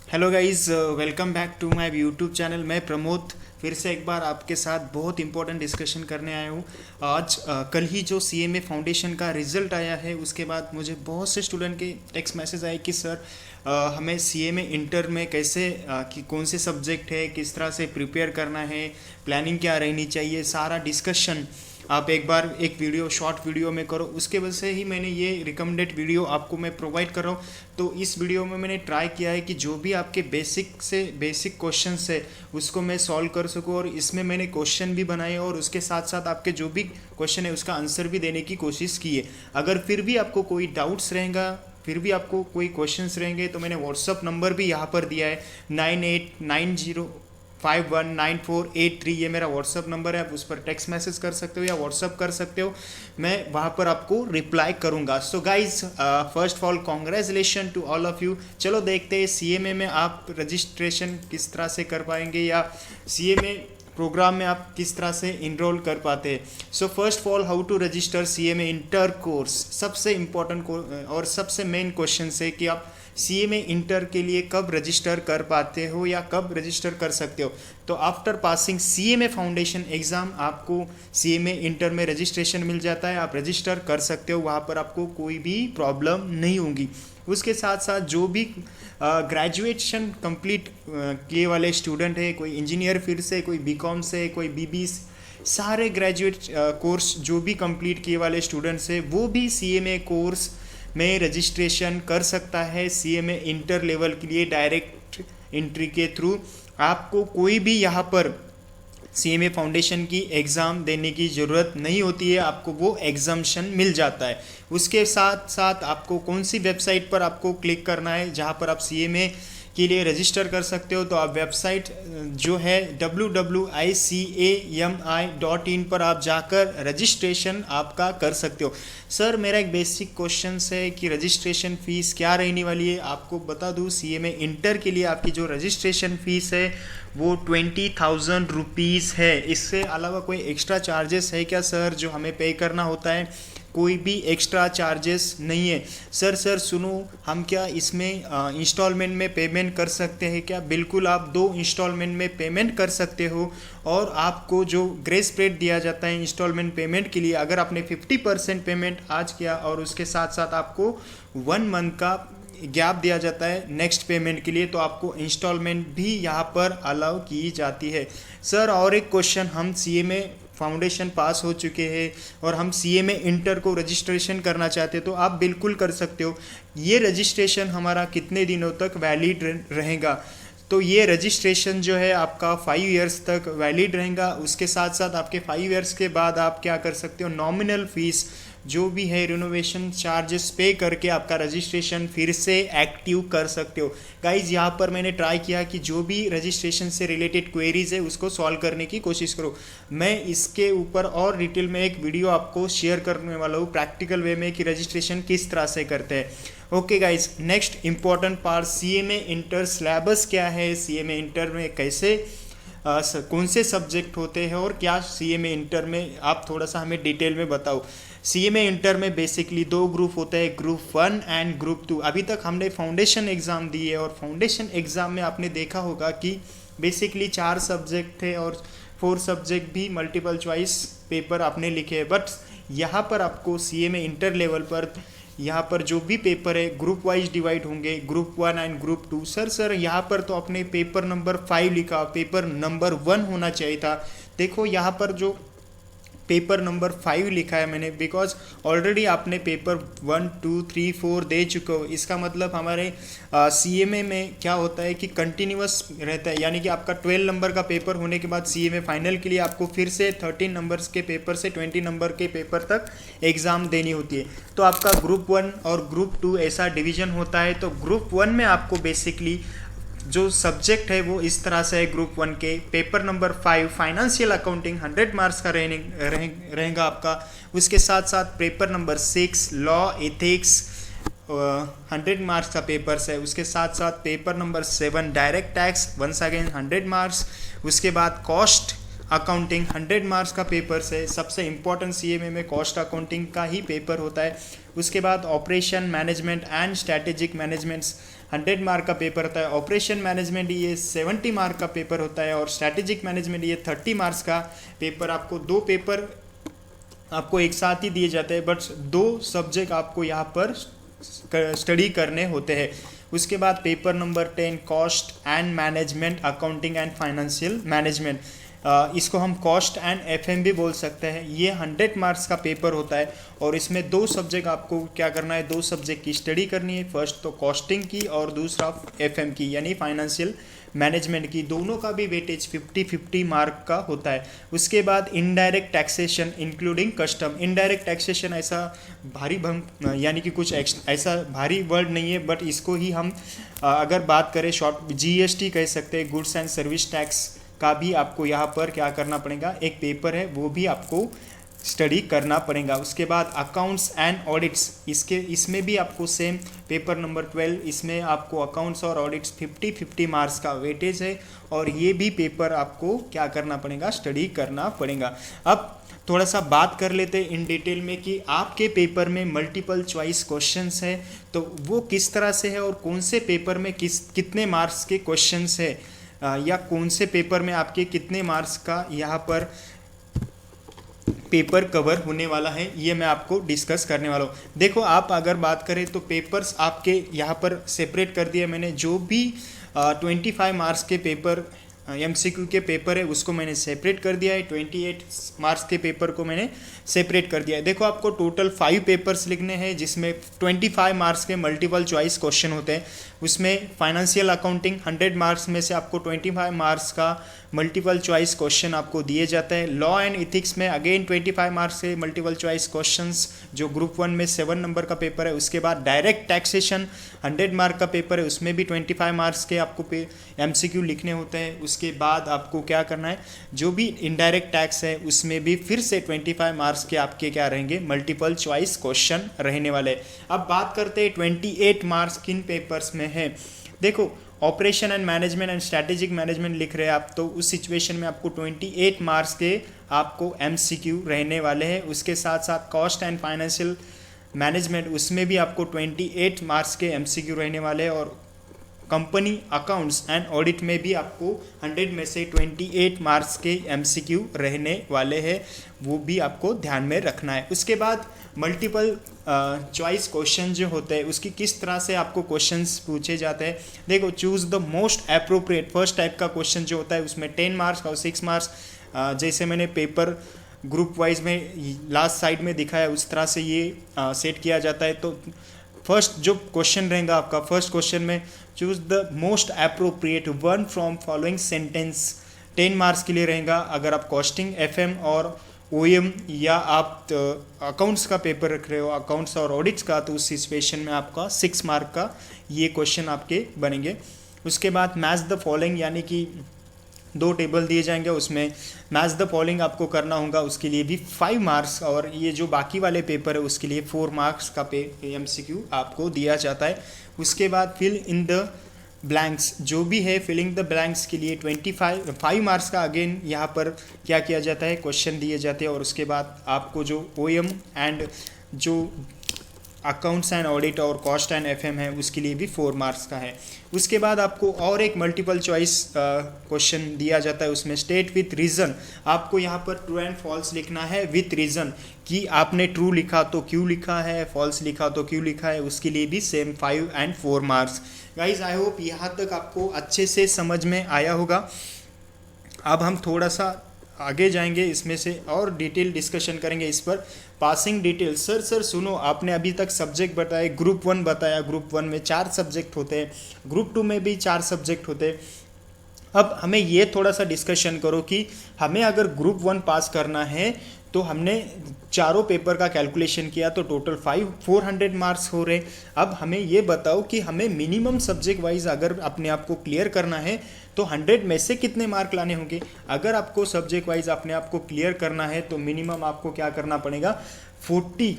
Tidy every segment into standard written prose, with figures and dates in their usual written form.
Hello guys, welcome back to my YouTube channel. मैं प्रमोद फिर से एक बार आपके साथ बहुत इंपॉर्टेंट डिस्कशन करने आया हूँ। आज कल ही जो सीएमए फाउंडेशन का रिजल्ट आया है, उसके बाद मुझे बहुत से स्टूडेंट के टेक्स्ट मैसेज आए कि सर हमें सीएमए इंटर में कैसे कि कौन से सब्जेक्ट है, किस तरह से प्रिपेयर करना है, प्लानिंग क्या रहनी चाहिए, सारा डिस्कशन आप एक बार एक वीडियो शॉर्ट वीडियो में करो। उसके वजह से ही मैंने ये रिकमेंडेड वीडियो आपको मैं प्रोवाइड कर रहा हूँ। तो इस वीडियो में मैंने ट्राई किया है कि जो भी आपके बेसिक से बेसिक क्वेश्चंस है उसको मैं सॉल्व कर सकूँ, और इसमें मैंने क्वेश्चन भी बनाए और उसके साथ साथ आपके जो भी क्वेश्चन है उसका आंसर भी देने की कोशिश की है। अगर फिर भी आपको कोई डाउट्स रहेगा, फिर भी आपको कोई क्वेश्चंस रहेंगे, तो मैंने व्हाट्सअप नंबर भी यहाँ पर दिया है 9890519483। ये मेरा व्हाट्सअप नंबर है, आप उस पर टेक्स्ट मैसेज कर सकते हो या व्हाट्सअप कर सकते हो, मैं वहाँ पर आपको रिप्लाई करूँगा। So guys, first of all congratulation to all of you. चलो देखते हैं सीएमए में आप रजिस्ट्रेशन किस तरह से कर पाएंगे या सीएमए प्रोग्राम में आप किस तरह से इनरोल कर पाते हैं। So first of all, how to register CMA inter course. सबसे इम्पोर्टेंट और सबसे मेन क्वेश्चन है कि आप सीएमए इंटर के लिए कब रजिस्टर कर पाते हो या कब रजिस्टर कर सकते हो। तो after passing CMA foundation exam आपको सीएमए इंटर में रजिस्ट्रेशन मिल जाता है, आप रजिस्टर कर सकते हो, वहाँ पर आपको कोई भी प्रॉब्लम नहीं होगी। उसके साथ साथ जो भी ग्रेजुएशन कंप्लीट किए वाले स्टूडेंट है, कोई इंजीनियर फील्ड से, कोई बीकॉम से, कोई बीबी, सारे ग्रेजुएट कोर्स जो भी कंप्लीट किए वाले स्टूडेंट्स है वो भी सीएमए कोर्स में रजिस्ट्रेशन कर सकता है। सीएमए इंटर लेवल के लिए डायरेक्ट एंट्री के थ्रू आपको कोई भी यहाँ पर सीएमए फाउंडेशन की एग्ज़ाम देने की ज़रूरत नहीं होती है, आपको वो एग्जाम्शन मिल जाता है। उसके साथ साथ आपको कौन सी वेबसाइट पर आपको क्लिक करना है जहाँ पर आप सीएमए के लिए रजिस्टर कर सकते हो, तो आप वेबसाइट जो है www.icami.in पर आप जाकर रजिस्ट्रेशन आपका कर सकते हो। सर, मेरा एक बेसिक क्वेश्चन है कि रजिस्ट्रेशन फ़ीस क्या रहने वाली है। आपको बता दूँ, सीएमए इंटर के लिए आपकी जो रजिस्ट्रेशन फ़ीस है वो 20,000 रुपीज़ है। इससे अलावा कोई एक्स्ट्रा चार्जेस है क्या सर जो हमें पे करना होता है? कोई भी एक्स्ट्रा चार्जेस नहीं है। सर सुनो, हम क्या इसमें इंस्टॉलमेंट में पेमेंट कर सकते हैं क्या? बिल्कुल, आप 2 इंस्टॉलमेंट में पेमेंट कर सकते हो, और आपको जो ग्रेस पीरियड दिया जाता है इंस्टॉलमेंट पेमेंट के लिए, अगर आपने 50% पेमेंट आज किया और उसके साथ साथ आपको 1 मंथ का गैप दिया जाता है नेक्स्ट पेमेंट के लिए, तो आपको इंस्टॉलमेंट भी यहाँ पर अलाउ की जाती है। सर, और एक क्वेश्चन, हम सीएमए फाउंडेशन पास हो चुके हैं और हम सीएमए इंटर को रजिस्ट्रेशन करना चाहते हैं, तो आप बिल्कुल कर सकते हो। ये रजिस्ट्रेशन हमारा कितने दिनों तक वैलिड रहेगा? तो ये रजिस्ट्रेशन जो है आपका 5 इयर्स तक वैलिड रहेगा। उसके साथ साथ आपके 5 इयर्स के बाद आप क्या कर सकते हो, नॉमिनल फीस जो भी है रिनोवेशन चार्जेस पे करके आपका रजिस्ट्रेशन फिर से एक्टिव कर सकते हो। गाइज, यहाँ पर मैंने ट्राई किया कि जो भी रजिस्ट्रेशन से रिलेटेड क्वेरीज है उसको सॉल्व करने की कोशिश करो। मैं इसके ऊपर और डिटेल में एक वीडियो आपको शेयर करने वाला हूँ प्रैक्टिकल वे में कि रजिस्ट्रेशन किस तरह से करते हैं। Okay guys, next important part, CMA inter syllabus क्या है, सीएमए इंटर में कैसे कौन से सब्जेक्ट होते हैं और क्या सीएमए इंटर में, आप थोड़ा सा हमें डिटेल में बताओ। सीएमए इंटर में बेसिकली 2 ग्रुप होते हैं, ग्रुप 1 एंड ग्रुप 2। अभी तक हमने फाउंडेशन एग्ज़ाम दी है और फाउंडेशन एग्ज़ाम में आपने देखा होगा कि बेसिकली 4 सब्जेक्ट थे और 4 सब्जेक्ट भी मल्टीपल चॉइस पेपर आपने लिखे हैं। बट यहाँ पर आपको सीएमए इंटर लेवल पर यहाँ पर जो भी पेपर है ग्रुप वाइज डिवाइड होंगे, ग्रुप 1 एंड ग्रुप 2। सर यहाँ पर तो अपने पेपर नंबर 5 लिखा, पेपर नंबर 1 होना चाहिए था। देखो यहाँ पर जो पेपर नंबर 5 लिखा है मैंने, बिकॉज ऑलरेडी आपने पेपर 1 2 3 4 दे चुके हो। इसका मतलब हमारे सीएमए में क्या होता है कि कंटिन्यूअस रहता है, यानी कि आपका 12 नंबर का पेपर होने के बाद सीएमए फाइनल के लिए आपको फिर से 13 नंबर्स के पेपर से 20 नंबर के पेपर तक एग्ज़ाम देनी होती है। तो आपका ग्रुप 1 और ग्रुप 2 ऐसा डिवीज़न होता है। तो ग्रुप 1 में आपको बेसिकली जो सब्जेक्ट है वो इस तरह से है। ग्रुप 1 के paper number 5 financial accounting 100 marks का रहेगा आपका। उसके साथ साथ paper number 6 law ethics 100 marks का पेपर्स है। उसके साथ साथ paper number 7 direct tax once again 100 marks. उसके बाद कॉस्ट अकाउंटिंग 100 मार्क्स का पेपर है। सबसे इम्पॉर्टेंट सीएमए में कॉस्ट अकाउंटिंग का ही पेपर होता है। उसके बाद operation management and strategic managements 100 mark का पेपर होता है। ऑपरेशन मैनेजमेंट ये 70 मार्क का पेपर होता है और स्ट्रैटेजिक मैनेजमेंट ये 30 मार्क्स का पेपर। आपको 2 पेपर आपको एक साथ ही दिए जाते हैं, बट 2 सब्जेक्ट आपको यहाँ पर स्टडी करने होते हैं। उसके बाद paper number 10 cost and management, accounting and financial management, इसको हम कॉस्ट एंड एफएम भी बोल सकते हैं। ये 100 मार्क्स का पेपर होता है और इसमें 2 सब्जेक्ट आपको क्या करना है, 2 सब्जेक्ट की स्टडी करनी है। फर्स्ट तो कॉस्टिंग की और दूसरा एफएम की यानी फाइनेंशियल मैनेजमेंट की। दोनों का भी वेटेज 50-50 मार्क का होता है। उसके बाद indirect taxation including custom. Indirect taxation ऐसा भारी यानी कि कुछ ऐसा भारी वर्ड नहीं है, बट इसको ही हम अगर बात करें शॉर्ट जीएसटी कह सकते हैं, गुड्स एंड सर्विस टैक्स का भी आपको यहाँ पर क्या करना पड़ेगा, एक पेपर है वो भी आपको स्टडी करना पड़ेगा। उसके बाद अकाउंट्स एंड ऑडिट्स, इसमें भी आपको सेम पेपर नंबर 12, इसमें आपको अकाउंट्स और ऑडिट्स 50-50 मार्क्स का वेटेज है और ये भी पेपर आपको क्या करना पड़ेगा, स्टडी करना पड़ेगा। अब थोड़ा सा बात कर लेते हैं इन डिटेल में कि आपके पेपर में मल्टीपल चॉइस क्वेश्चंस है तो वो किस तरह से है और कौन से पेपर में कितने मार्क्स के क्वेश्चंस है, या कौन से पेपर में आपके कितने मार्क्स का यहाँ पर पेपर कवर होने वाला है, ये मैं आपको डिस्कस करने वाला हूँ। देखो आप अगर बात करें तो पेपर्स आपके यहाँ पर सेपरेट कर दिया मैंने। जो भी 25 मार्क्स के पेपर एमसीक्यू के पेपर है उसको मैंने सेपरेट कर दिया है, 28 मार्क्स के पेपर को मैंने सेपरेट कर दिया है। देखो आपको टोटल 5 पेपर्स लिखने हैं जिसमें 25 मार्क्स के मल्टीपल चॉइस क्वेश्चन होते हैं। उसमें फाइनेंशियल अकाउंटिंग 100 मार्क्स में से आपको 25 मार्क्स का मल्टीपल चॉइस क्वेश्चन आपको दिए जाता है। लॉ एंड इथिक्स में अगेन 25 मार्क्स के मल्टीपल चॉइस क्वेश्चंस जो ग्रुप 1 में 7 नंबर का पेपर है। उसके बाद डायरेक्ट टैक्सेशन 100 मार्क का पेपर है, उसमें भी 25 मार्क्स के आपको एमसीक्यू लिखने होते हैं। उसके बाद आपको क्या करना है, जो भी इनडायरेक्ट टैक्स है उसमें भी फिर से 25 मार्क्स के आपके क्या रहेंगे, मल्टीपल चॉइस क्वेश्चन रहने वाले। अब बात करते हैं 28 मार्क्स किन पेपर्स में है। देखो operation and management and strategic management लिख रहे हैं आप, तो उस सिचुएशन में आपको 28 मार्क्स के आपको एमसीक्यू रहने वाले हैं। उसके साथ साथ कॉस्ट एंड फाइनेंशियल मैनेजमेंट, उसमें भी आपको 28 मार्क्स के एमसीक्यू रहने वाले हैं। और कंपनी अकाउंट्स एंड ऑडिट में भी आपको 100 में से 28 मार्क्स के एमसीक्यू रहने वाले हैं, वो भी आपको ध्यान में रखना है। उसके बाद मल्टीपल चॉइस क्वेश्चन जो होते हैं उसकी किस तरह से आपको क्वेश्चंस पूछे जाते हैं। देखो choose the most appropriate, first type का क्वेश्चन जो होता है उसमें 10 मार्क्स और 6 मार्क्स, जैसे मैंने पेपर ग्रुप वाइज में लास्ट साइड में दिखाया उस तरह से ये सेट किया जाता है। तो फर्स्ट जो क्वेश्चन रहेगा आपका, फर्स्ट क्वेश्चन में choose the most appropriate one from following sentence, 10 marks के लिए रहेगा। अगर आप कॉस्टिंग एफएम और ओएम या आप अकाउंट्स का पेपर रख रहे हो, अकाउंट्स और ऑडिट्स का, तो उस सिचुएशन में आपका 6 मार्क का ये क्वेश्चन आपके बनेंगे। उसके बाद मैच द फॉलोइंग, यानी कि 2 टेबल दिए जाएंगे, उसमें मैच द फॉलोइंग आपको करना होगा, उसके लिए भी 5 मार्क्स। और ये जो बाकी वाले पेपर है उसके लिए 4 मार्क्स का एमसीक्यू आपको दिया जाता है। उसके बाद फिल इन द ब्लैंक्स, जो भी है फिलिंग द ब्लैंक्स के लिए 5 मार्क्स का अगेन यहाँ पर क्या किया जाता है, क्वेश्चन दिए जाते हैं। और उसके बाद आपको जो ओएम एंड जो अकाउंट्स एंड ऑडिट और कॉस्ट एंड एफएम है उसके लिए भी 4 मार्क्स का है। उसके बाद आपको और एक मल्टीपल चॉइस क्वेश्चन दिया जाता है, उसमें स्टेट विथ रीज़न, आपको यहाँ पर ट्रू एंड फॉल्स लिखना है विथ रीज़न, कि आपने ट्रू लिखा तो क्यों लिखा है, फॉल्स लिखा तो क्यों लिखा है, उसके लिए भी same 5 and 4 marks. Guys I hope यहाँ तक आपको अच्छे से समझ में आया होगा। अब हम थोड़ा सा आगे जाएंगे, इसमें से और डिटेल डिस्कशन करेंगे इस पर। पासिंग डिटेल, सर सुनो, आपने अभी तक सब्जेक्ट बताए, ग्रुप 1 बताया, ग्रुप 1 में 4 सब्जेक्ट होते हैं, ग्रुप 2 में भी 4 सब्जेक्ट होते हैं। अब हमें ये थोड़ा सा डिस्कशन करो कि हमें अगर ग्रुप 1 पास करना है तो हमने चारों पेपर का कैलकुलेशन किया तो टोटल 400 मार्क्स हो रहे। अब हमें ये बताओ कि हमें मिनिमम सब्जेक्ट वाइज अगर अपने आप को क्लियर करना है तो 100 में से कितने मार्क लाने होंगे। अगर आपको सब्जेक्ट वाइज अपने आप को क्लियर करना है तो मिनिमम आपको क्या करना पड़ेगा, 40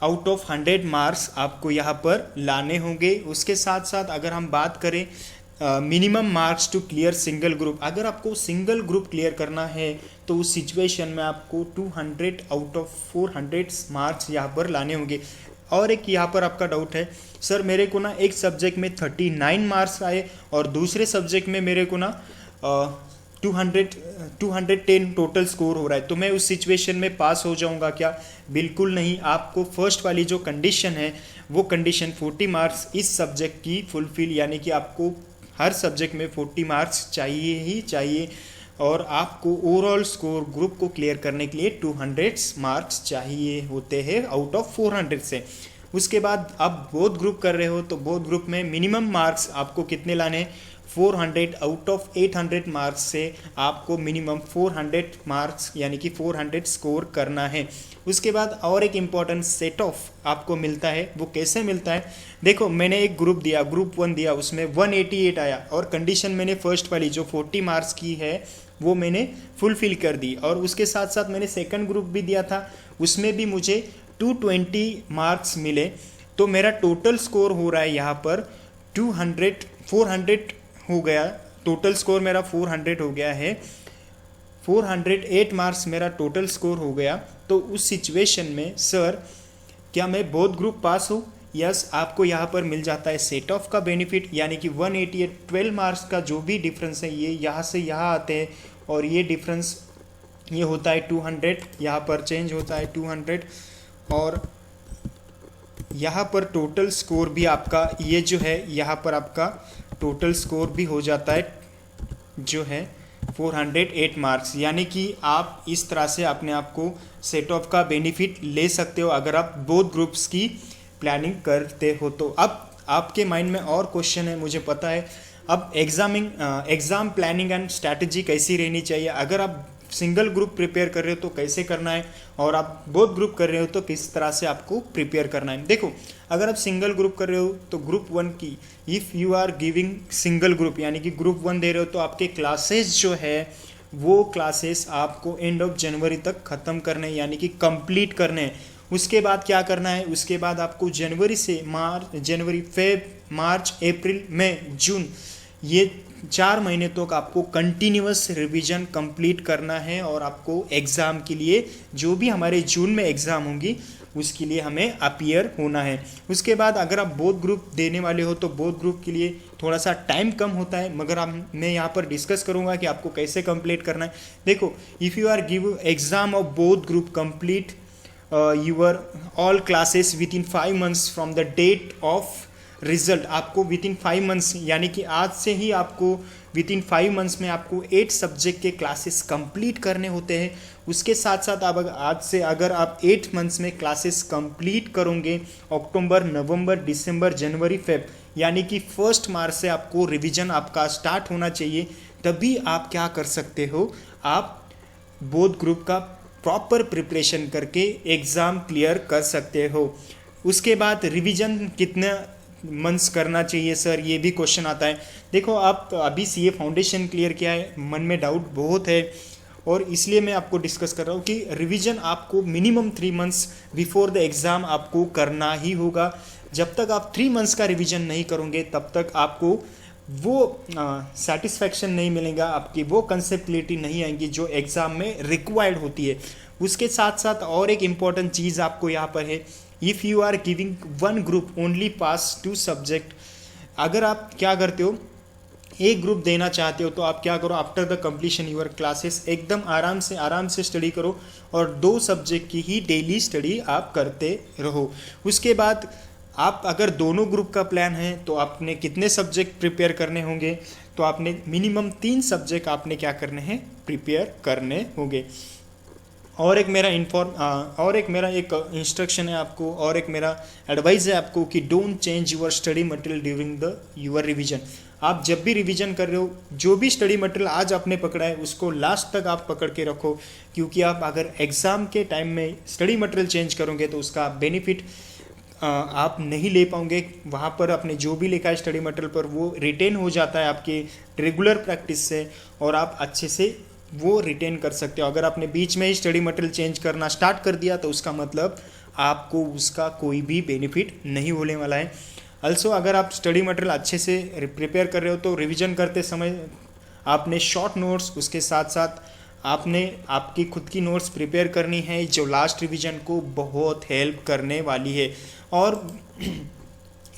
आउट ऑफ 100 मार्क्स आपको यहाँ पर लाने होंगे। उसके साथ साथ अगर हम बात करें minimum marks to clear single group, अगर आपको सिंगल ग्रुप क्लियर करना है तो उस सिचुएशन में आपको 200 आउट ऑफ 400 मार्क्स यहाँ पर लाने होंगे। और एक यहाँ पर आपका डाउट है, सर मेरे को ना एक सब्जेक्ट में 39 मार्क्स आए और दूसरे सब्जेक्ट में मेरे को ना 210 टोटल स्कोर हो रहा है, तो मैं उस सिचुएशन में पास हो जाऊंगा क्या? बिल्कुल नहीं। आपको फर्स्ट वाली जो कंडीशन है वो कंडीशन 40 मार्क्स इस सब्जेक्ट की फुलफिल, यानी कि आपको हर सब्जेक्ट में 40 मार्क्स चाहिए ही चाहिए, और आपको ओवरऑल स्कोर ग्रुप को क्लियर करने के लिए 200 मार्क्स चाहिए होते हैं आउट ऑफ 400 से। उसके बाद आप बोथ ग्रुप कर रहे हो तो बोथ ग्रुप में मिनिमम मार्क्स आपको कितने लाने हैं? 400 आउट ऑफ 800 मार्क्स से आपको मिनिमम 400 मार्क्स यानी कि 400 स्कोर करना है। उसके बाद और एक इम्पॉर्टेंट सेट ऑफ आपको मिलता है। वो कैसे मिलता है? देखो, मैंने एक ग्रुप दिया, ग्रुप 1 दिया, उसमें 188 आया और कंडीशन मैंने फर्स्ट वाली जो 40 मार्क्स की है वो मैंने फुलफिल कर दी, और उसके साथ साथ मैंने सेकंड ग्रुप भी दिया था, उसमें भी मुझे 220 मार्क्स मिले। तो मेरा टोटल स्कोर हो रहा है यहाँ पर 400 हो गया। टोटल स्कोर मेरा 400 हो गया है, 408 मार्क्स मेरा टोटल स्कोर हो गया। तो उस सिचुएशन में सर क्या मैं बोथ ग्रुप पास हूँ? यस, आपको यहाँ पर मिल जाता है सेट ऑफ का बेनिफिट, यानी कि 188 12 मार्क्स का जो भी डिफरेंस है ये यहाँ से यहाँ आते हैं, और ये डिफरेंस ये होता है 200, यहाँ पर चेंज होता है 200, और यहाँ पर टोटल स्कोर भी आपका ये जो है यहाँ पर आपका टोटल स्कोर भी हो जाता है जो है 408 मार्क्स, यानी कि आप इस तरह से अपने आप को सेट ऑफ का बेनिफिट ले सकते हो अगर आप बोथ ग्रुप्स की प्लानिंग करते हो तो। अब आपके माइंड में और क्वेश्चन है, मुझे पता है। अब एग्ज़ाम प्लानिंग एंड स्ट्रैटेजी कैसी रहनी चाहिए? अगर आप सिंगल ग्रुप प्रिपेयर कर रहे हो तो कैसे करना है, और आप बोथ ग्रुप कर रहे हो तो किस तरह से आपको प्रिपेयर करना है? देखो, अगर आप सिंगल ग्रुप कर रहे हो तो ग्रुप 1 की if you are giving single group यानी कि ग्रुप 1 दे रहे हो तो आपके क्लासेस जो है वो क्लासेस आपको एंड ऑफ जनवरी तक ख़त्म करने यानी कि कंप्लीट करने हैं। उसके बाद क्या करना है? उसके बाद आपको जनवरी से जनवरी, फेब, मार्च, अप्रैल, मई, जून, ये 4 महीने तक आपको कंटिन्यूअस रिवीजन कंप्लीट करना है, और आपको एग्ज़ाम के लिए जो भी हमारे जून में एग्ज़ाम होंगी उसके लिए हमें अपीयर होना है। उसके बाद अगर आप बोथ ग्रुप देने वाले हो तो बोथ ग्रुप के लिए थोड़ा सा टाइम कम होता है, मगर मैं यहाँ पर डिस्कस करूँगा कि आपको कैसे कंप्लीट करना है। देखो, if you are give exam of both group complete your all classes within 5 months from the date of result, आपको विद इन 5 मंथ्स यानी कि आज से ही आपको विद इन 5 मंथ्स में आपको 8 सब्जेक्ट के क्लासेस कंप्लीट करने होते हैं। उसके साथ साथ आप आज से अगर आप 8 मंथ्स में क्लासेस कंप्लीट करोगे अक्टूबर, नवंबर, दिसंबर, जनवरी, फेब, यानी कि 1 मार्च से आपको रिवीजन आपका स्टार्ट होना चाहिए, तभी आप क्या कर सकते हो? आप बोथ ग्रुप का प्रॉपर प्रिपरेशन करके एग्ज़ाम क्लियर कर सकते हो। उसके बाद रिवीजन कितना मंथ्स करना चाहिए सर, ये भी क्वेश्चन आता है। देखो, आप अभी सीए फाउंडेशन क्लियर किया है, मन में डाउट बहुत है, और इसलिए मैं आपको डिस्कस कर रहा हूँ कि रिवीजन आपको minimum 3 months before the exam आपको करना ही होगा। जब तक आप 3 मंथ्स का रिवीजन नहीं करोगे तब तक आपको वो सेटिस्फैक्शन नहीं मिलेगा, आपकी वो कंसेप्टलिटी नहीं आएंगी जो एग्ज़ाम में रिक्वायर्ड होती है। उसके साथ साथ और एक इम्पॉर्टेंट चीज़ आपको यहाँ पर है, if you are giving 1 group only pass 2 subject, अगर आप क्या करते हो एक ग्रुप देना चाहते हो तो आप क्या करो, after the completion your classes एकदम आराम से स्टडी करो, और 2 सब्जेक्ट की ही डेली स्टडी आप करते रहो। उसके बाद आप अगर दोनों ग्रुप का प्लान है तो आपने कितने सब्जेक्ट प्रिपेयर करने होंगे? तो आपने मिनिमम 3 सब्जेक्ट आपने क्या करने हैं? प्रिपेयर करने होंगे। और एक मेरा एक इंस्ट्रक्शन है आपको, और एक मेरा एडवाइस है आपको कि don't change your study material during the your revision. आप जब भी रिवीजन कर रहे हो, जो भी स्टडी मटेरियल आज आपने पकड़ा है उसको लास्ट तक आप पकड़ के रखो, क्योंकि आप अगर एग्ज़ाम के टाइम में स्टडी मटेरियल चेंज करोगे तो उसका बेनिफिट आप नहीं ले पाओगे। वहाँ पर आपने जो भी लिखा है स्टडी मटेरियल पर वो रिटेन हो जाता है आपके रेगुलर प्रैक्टिस से, और आप अच्छे से वो रिटेन कर सकते हो। अगर आपने बीच में ही स्टडी मटेरियल चेंज करना स्टार्ट कर दिया तो उसका मतलब आपको उसका कोई भी बेनिफिट नहीं होने वाला है। अल्सो अगर आप स्टडी मटेरियल अच्छे से प्रिपेयर कर रहे हो तो रिवीजन करते समय आपने शॉर्ट नोट्स, उसके साथ साथ आपने आपकी खुद की नोट्स प्रिपेयर करनी है जो लास्ट रिवीजन को बहुत हेल्प करने वाली है। और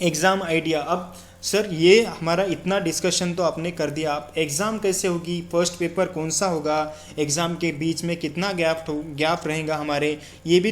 एग्ज़ाम आइडिया, अब सर ये हमारा इतना डिस्कशन तो आपने कर दिया, आप एग्ज़ाम कैसे होगी, फर्स्ट पेपर कौन सा होगा, एग्ज़ाम के बीच में कितना गैप रहेगा हमारे, ये भी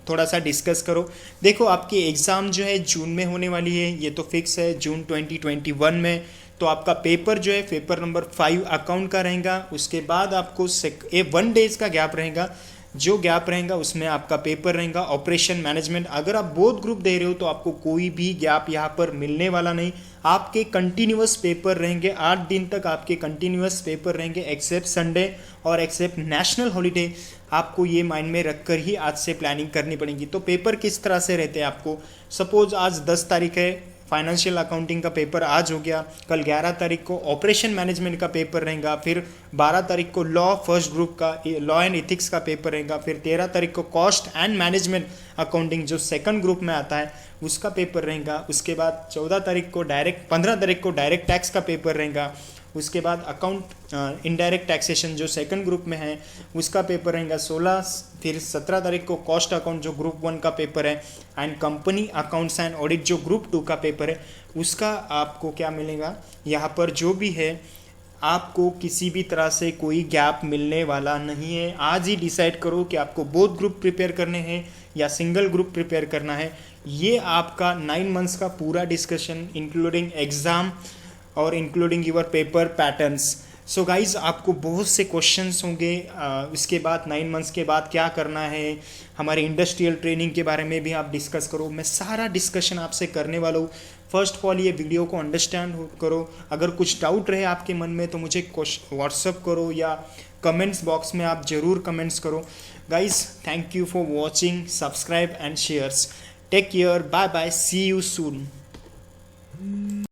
थोड़ा सा डिस्कस करो। देखो आपकी एग्ज़ाम जो है जून में होने वाली है, ये तो फिक्स है, जून 2021 में। तो आपका पेपर जो है पेपर नंबर 5 अकाउंट का रहेगा। उसके बाद आपको 1 डेज का गैप रहेगा, जो गैप रहेगा उसमें आपका पेपर रहेगा ऑपरेशन मैनेजमेंट। अगर आप बोथ ग्रुप दे रहे हो तो आपको कोई भी गैप यहाँ पर मिलने वाला नहीं, आपके कंटिन्यूअस पेपर रहेंगे, 8 दिन तक आपके कंटिन्यूअस पेपर रहेंगे एक्सेप्ट संडे और एक्सेप्ट नेशनल हॉलीडे। आपको ये माइंड में रखकर ही आज से प्लानिंग करनी पड़ेगी। तो पेपर किस तरह से रहते हैं आपको, सपोज आज 10 तारीख है, फाइनेंशियल अकाउंटिंग का पेपर आज हो गया, कल 11 तारीख को ऑपरेशन मैनेजमेंट का पेपर रहेगा, फिर 12 तारीख को लॉ फर्स्ट ग्रुप का लॉ एंड इथिक्स का पेपर रहेगा, फिर 13 तारीख को कॉस्ट एंड मैनेजमेंट अकाउंटिंग जो सेकंड ग्रुप में आता है उसका पेपर रहेगा। उसके बाद 15 तारीख को डायरेक्ट टैक्स का पेपर रहेगा। उसके बाद अकाउंट इनडायरेक्ट टैक्सेशन जो सेकंड ग्रुप में है उसका पेपर रहेगा 16। फिर 17 तारीख को कॉस्ट अकाउंट जो ग्रुप 1 का पेपर है and company accounts and audit जो ग्रुप 2 का पेपर है उसका आपको क्या मिलेगा, यहाँ पर जो भी है आपको किसी भी तरह से कोई गैप मिलने वाला नहीं है। आज ही डिसाइड करो कि आपको बोथ ग्रुप प्रिपेयर करने हैं या सिंगल ग्रुप प्रिपेयर करना है। ये आपका 9 मंथ्स का पूरा डिस्कशन इंक्लूडिंग एग्ज़ाम और including your paper patterns. So guys आपको बहुत से क्वेश्चंस होंगे, इसके बाद 9 मंथ्स के बाद क्या करना है, हमारे इंडस्ट्रियल ट्रेनिंग के बारे में भी आप डिस्कस करो। मैं सारा डिस्कशन आपसे करने वाला हूँ। फर्स्ट ऑफ ऑल ये वीडियो को अंडरस्टैंड करो। अगर कुछ डाउट रहे आपके मन में तो मुझे व्हाट्सअप करो या कमेंट्स बॉक्स में आप ज़रूर कमेंट्स करो। Guys thank you for watching, subscribe and shares. Take care, bye bye, see you soon.